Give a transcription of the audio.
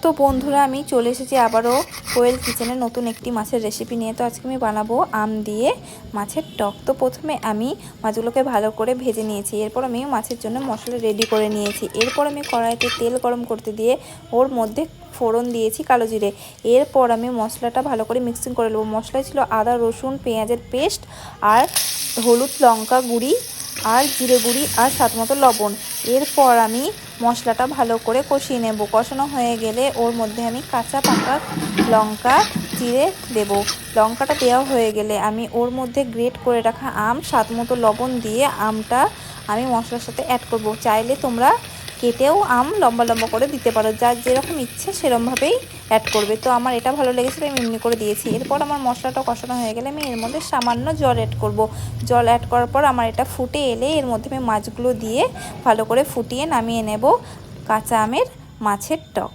তো বন্ধুরা আমি চলে এসেছি আবারও কোয়েল কিচেনে নতুন একটি মাছের রেসিপি নিয়ে। তো আজকে আমি বানাবো আম দিয়ে মাছের টক। তো প্রথমে আমি মাছগুলোকে ভালো করে ভেজে নিয়েছি, এরপর আমি মাছের জন্য মশলা রেডি করে নিয়েছি। এরপর আমি কড়াইতে তেল গরম করতে দিয়ে ওর মধ্যে ফোড়ন দিয়েছি কালো জিরে। এরপর আমি মশলাটা ভালো করে মিক্সিং করে নেবো। মশলায় ছিল আদা রসুন পেঁয়াজের পেস্ট আর হলুদ লঙ্কা গুঁড়ি আর জিরে গুঁড়ি আর স্বাদ মতো লবণ। এরপর আমি মশলাটা ভালো করে কষিয়ে নেব। কষানো হয়ে গেলে ওর মধ্যে আমি কাঁচা পাকা লঙ্কা চিড়ে দেব। লঙ্কাটা দেওয়া হয়ে গেলে আমি ওর মধ্যে গ্রেট করে রাখা আম স্বাদ মতো লবণ দিয়ে আমটা আমি মশলার সাথে অ্যাড করব। চাইলে তোমরা কেটেও আম লম্বা লম্বা করে দিতে পারো, যার যেরকম ইচ্ছে সেরকমভাবেই অ্যাড করবে। তো আমার এটা ভালো লেগেছিলো, আমি এমনি করে দিয়েছি। এরপর আমার মশলাটা কষানো হয়ে গেলে আমি এর মধ্যে সামান্য জল অ্যাড করব। জল অ্যাড করার পর আমার এটা ফুটে এলে এর মধ্যে আমি মাছগুলো দিয়ে ভালো করে ফুটিয়ে নামিয়ে নেব কাঁচা আমের মাছের টক।